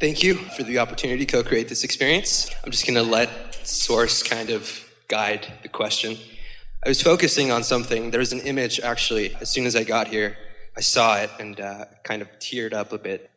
Thank you for the opportunity to co-create this experience. I'm just going to let Source kind of guide the question. I was focusing on something. There was an image, actually, as soon as I got here. I saw it and kind of teared up a bit.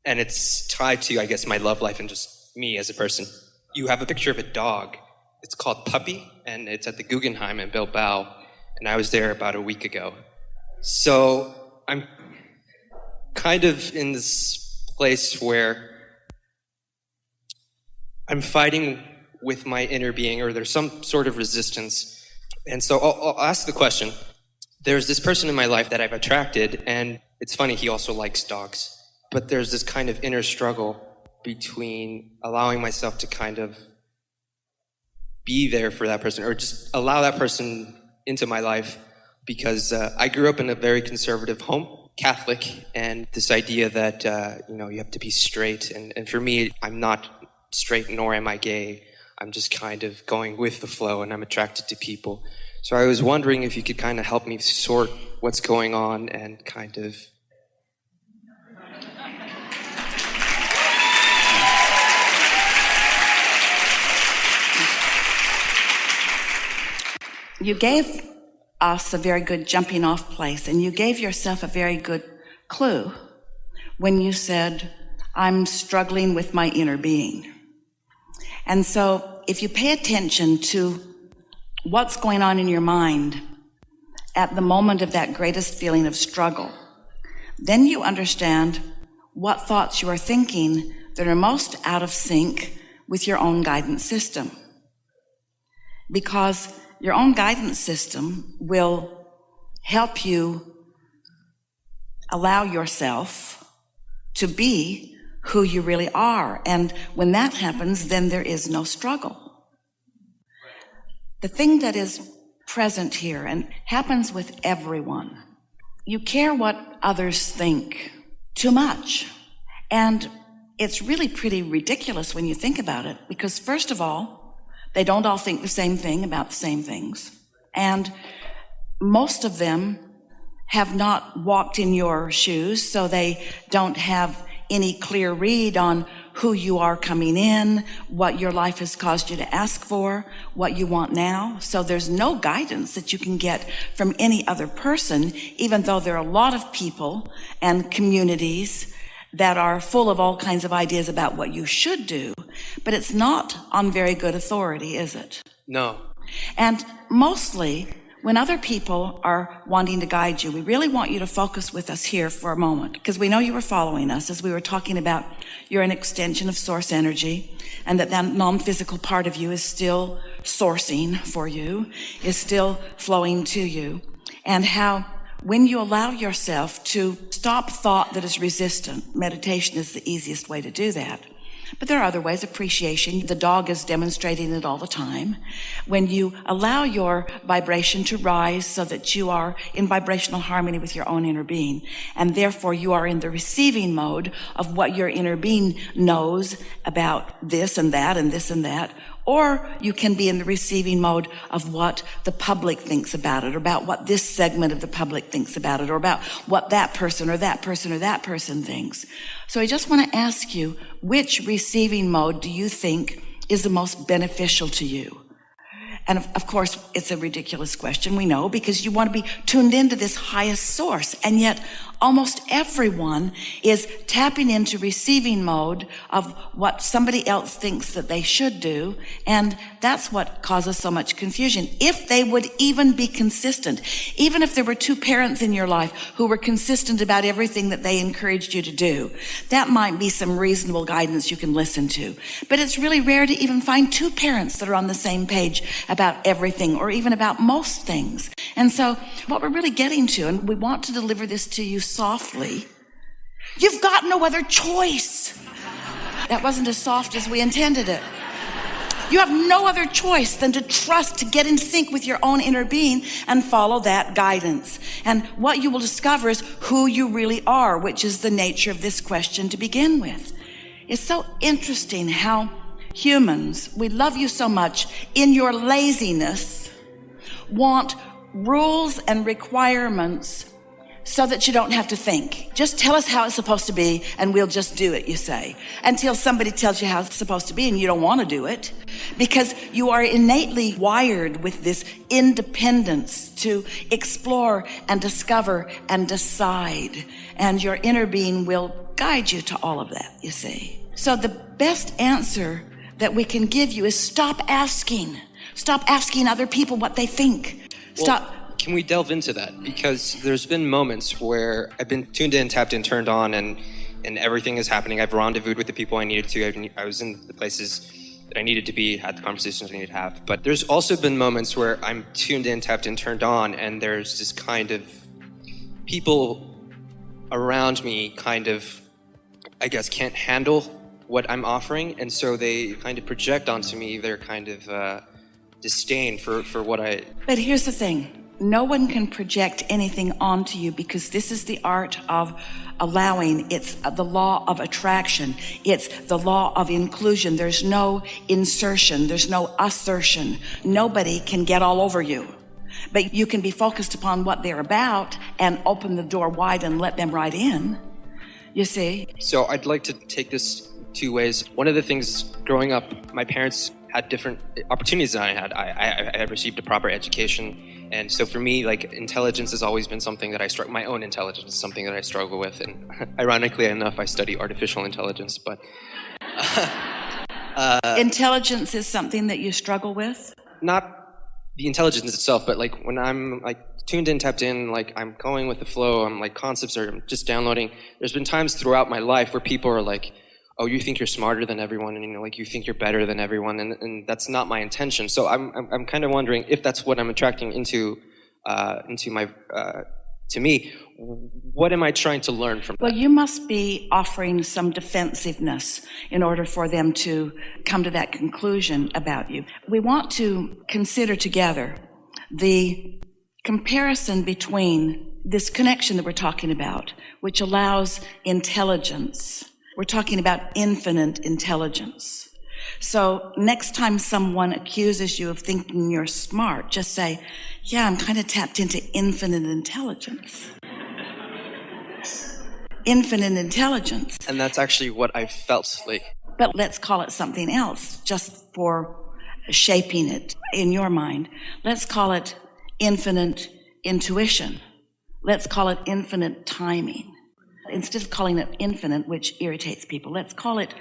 And it's tied to, I guess, my love life and just me as a person. You have a picture of a dog. It's called Puppy, and it's at the Guggenheim in Bilbao. And I was there about a week ago. So I'm kind of in this place where I'm fighting with my inner being, or there's some sort of resistance. And so I'll ask the question. There's this person in my life that I've attracted, and it's funny, he also likes dogs. But there's this kind of inner struggle between allowing myself to kind of be there for that person, or just allow that person into my life, because I grew up in a very conservative home, Catholic, and this idea that, you have to be straight. And for me, I'm not straight, nor am I gay. I'm just kind of going with the flow, and I'm attracted to people. So I was wondering if you could kind of help me sort what's going on and kind of... You gave us a very good jumping off place, and you gave yourself a very good clue when you said, I'm struggling with my inner being. And so if you pay attention to what's going on in your mind at the moment of that greatest feeling of struggle, then you understand what thoughts you are thinking that are most out of sync with your own guidance system. Because your own guidance system will help you allow yourself to be who you really are. And when that happens, then there is no struggle. The thing that is present here and happens with everyone, you care what others think too much. And it's really pretty ridiculous when you think about it, because first of all, they don't all think the same thing about the same things. And most of them have not walked in your shoes, so they don't have any clear read on who you are coming in, what your life has caused you to ask for, what you want now. So there's no guidance that you can get from any other person, even though there are a lot of people and communities that are full of all kinds of ideas about what you should do. But it's not on very good authority, is it? No. And mostly, when other people are wanting to guide you, we really want you to focus with us here for a moment, because we know you were following us as we were talking about you're an extension of source energy, and that non-physical part of you is still sourcing for you, is still flowing to you, and how when you allow yourself to stop thought that is resistant, meditation is the easiest way to do that. But there are other ways. Appreciation. The dog is demonstrating it all the time. When you allow your vibration to rise so that you are in vibrational harmony with your own inner being, and therefore you are in the receiving mode of what your inner being knows about this and that and this and that, or you can be in the receiving mode of what the public thinks about it, or about what this segment of the public thinks about it, or about what that person or that person or that person thinks. So I just want to ask you, which receiving mode do you think is the most beneficial to you? And of course, it's a ridiculous question, we know, because you want to be tuned into this highest source. And yet almost everyone is tapping into receiving mode of what somebody else thinks that they should do. And that's what causes so much confusion. If they would even be consistent, even if there were two parents in your life who were consistent about everything that they encouraged you to do, that might be some reasonable guidance you can listen to. But it's really rare to even find two parents that are on the same page about everything, or even about most things. And so what we're really getting to, and we want to deliver this to you softly, you've got no other choice. That wasn't as soft as we intended it. You have no other choice than to trust, to get in sync with your own inner being and follow that guidance. And what you will discover is who you really are, which is the nature of this question to begin with. It's so interesting how humans, we love you so much, in your laziness, want rules and requirements so that you don't have to think. Just tell us how it's supposed to be and we'll just do it, you say. Until somebody tells you how it's supposed to be and you don't want to do it. Because you are innately wired with this independence to explore and discover and decide. And your inner being will guide you to all of that, you see. So the best answer that we can give you is stop asking. Stop asking other people what they think. Stop. Can we delve into that? Because there's been moments where I've been tuned in, tapped in, turned on, and everything is happening. I've rendezvoused with the people I needed to. I was in the places that I needed to be, had the conversations I needed to have. But there's also been moments where I'm tuned in, tapped in, turned on, and there's this kind of people around me kind of, I guess, can't handle what I'm offering, and so they kind of project onto me their kind of disdain for what I... But here's the thing. No one can project anything onto you because this is the art of allowing. It's the law of attraction. It's the law of inclusion. There's no insertion. There's no assertion. Nobody can get all over you. But you can be focused upon what they're about and open the door wide and let them right in. You see? So I'd like to take this two ways. One of the things growing up, my parents had different opportunities than I had. I had received a proper education. And so for me, like, intelligence has always been something that I struggle, my own intelligence is something that I struggle with. And ironically enough, I study artificial intelligence, but... Intelligence is something that you struggle with? Not the intelligence itself, but like when I'm like tuned in, tapped in, like I'm going with the flow, I'm like concepts are just downloading. There's been times throughout my life where people are like, oh, you think you're smarter than everyone, and like you think you're better than everyone, and that's not my intention. So I'm kind of wondering if that's what I'm attracting into my to me. What am I trying to learn from that? Well, you must be offering some defensiveness in order for them to come to that conclusion about you. We want to consider together the comparison between this connection that we're talking about, which allows intelligence. We're talking about infinite intelligence. So next time someone accuses you of thinking you're smart, just say, yeah, I'm kind of tapped into infinite intelligence. Infinite intelligence. And that's actually what I felt like. But let's call it something else, just for shaping it in your mind. Let's call it infinite intuition. Let's call it infinite timing. Instead of calling it infinite, which irritates people, let's call it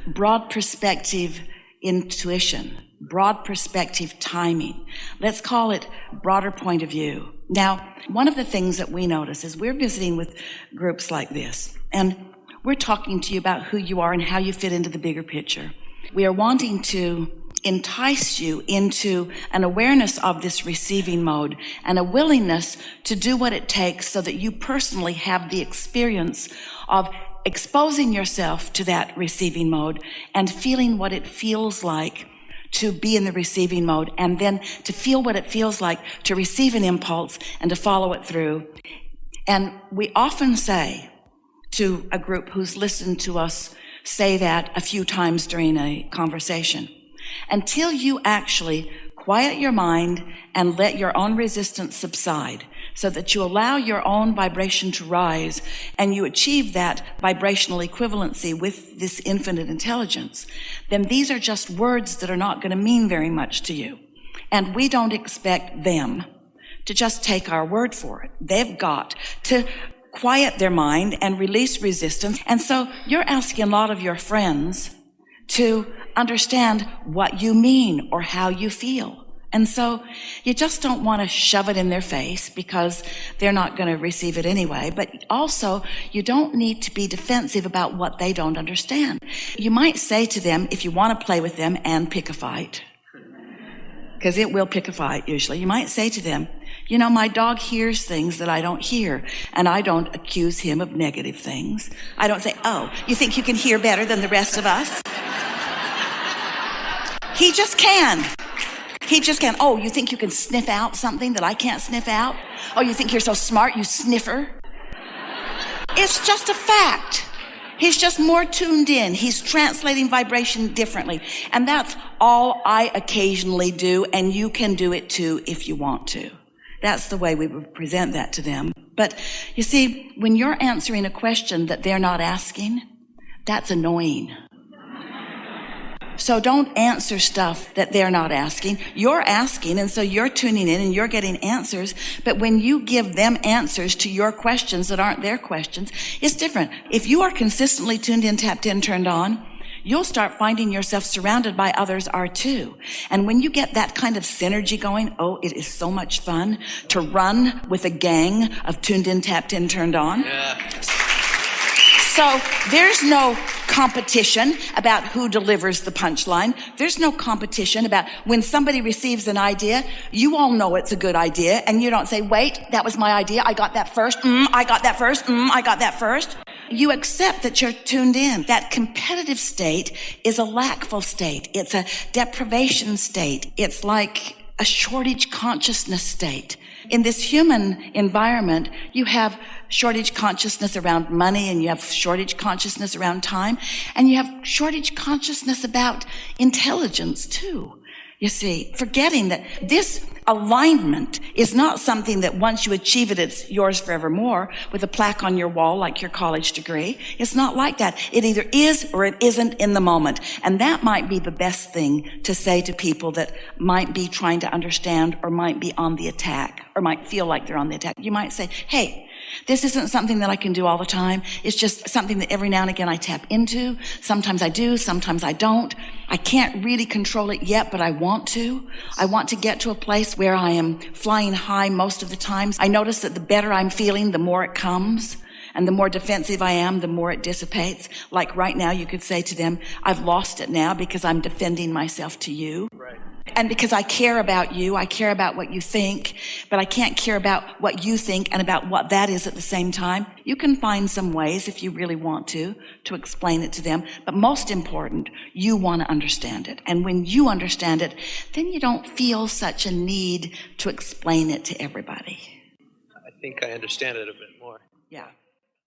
broad perspective intuition, broad perspective timing. Let's call it broader point of view. Now, one of the things that we notice is we're visiting with groups like this, and we're talking to you about who you are and how you fit into the bigger picture. We are wanting to entice you into an awareness of this receiving mode and a willingness to do what it takes so that you personally have the experience of exposing yourself to that receiving mode and feeling what it feels like to be in the receiving mode, and then to feel what it feels like to receive an impulse and to follow it through. And we often say to a group who's listened to us say that a few times during a conversation, until you actually quiet your mind and let your own resistance subside so that you allow your own vibration to rise and you achieve that vibrational equivalency with this infinite intelligence, then these are just words that are not going to mean very much to you. And we don't expect them to just take our word for it. They've got to quiet their mind and release resistance. And so you're asking a lot of your friends to understand what you mean or how you feel. And so you just don't want to shove it in their face because they're not going to receive it anyway. But also, you don't need to be defensive about what they don't understand. You might say to them, if you want to play with them and pick a fight, because it will pick a fight usually, you might say to them, you know, my dog hears things that I don't hear, and I don't accuse him of negative things. I don't say, oh, you think you can hear better than the rest of us? He just can. He just can. Oh, you think you can sniff out something that I can't sniff out? Oh, you think you're so smart, you sniffer? It's just a fact. He's just more tuned in. He's translating vibration differently. And that's all I occasionally do, and you can do it too if you want to. That's the way we would present that to them. But you see, when you're answering a question that they're not asking, that's annoying. So don't answer stuff that they're not asking. You're asking, and so you're tuning in and you're getting answers. But when you give them answers to your questions that aren't their questions, it's different. If you are consistently tuned in, tapped in, turned on, you'll start finding yourself surrounded by others are too. And when you get that kind of synergy going, oh, it is so much fun to run with a gang of tuned in, tapped in, turned on. Yeah. So there's no competition about who delivers the punchline. There's no competition about when somebody receives an idea, you all know it's a good idea, and you don't say, wait, that was my idea. I got that first. I got that first. I got that first. You accept that you're tuned in. That competitive state is a lackful state. It's a deprivation state. It's like a shortage consciousness state. In this human environment, you have shortage consciousness around money, and you have shortage consciousness around time, and you have shortage consciousness about intelligence too. You see, forgetting that this alignment is not something that once you achieve it, it's yours forevermore with a plaque on your wall like your college degree. It's not like that. It either is or it isn't in the moment. And that might be the best thing to say to people that might be trying to understand or might be on the attack or might feel like they're on the attack. You might say, hey, this isn't something that I can do all the time. It's just something that every now and again I tap into. Sometimes I do, sometimes I don't. I can't really control it yet, but I want to. I want to get to a place where I am flying high most of the times. I notice that the better I'm feeling, the more it comes. And the more defensive I am, the more it dissipates. Like right now, you could say to them, I've lost it now because I'm defending myself to you. Right. And because I care about you, I care about what you think, but I can't care about what you think and about what that is at the same time. You can find some ways, if you really want to explain it to them. But most important, you want to understand it. And when you understand it, then you don't feel such a need to explain it to everybody. I think I understand it a bit more. Yeah.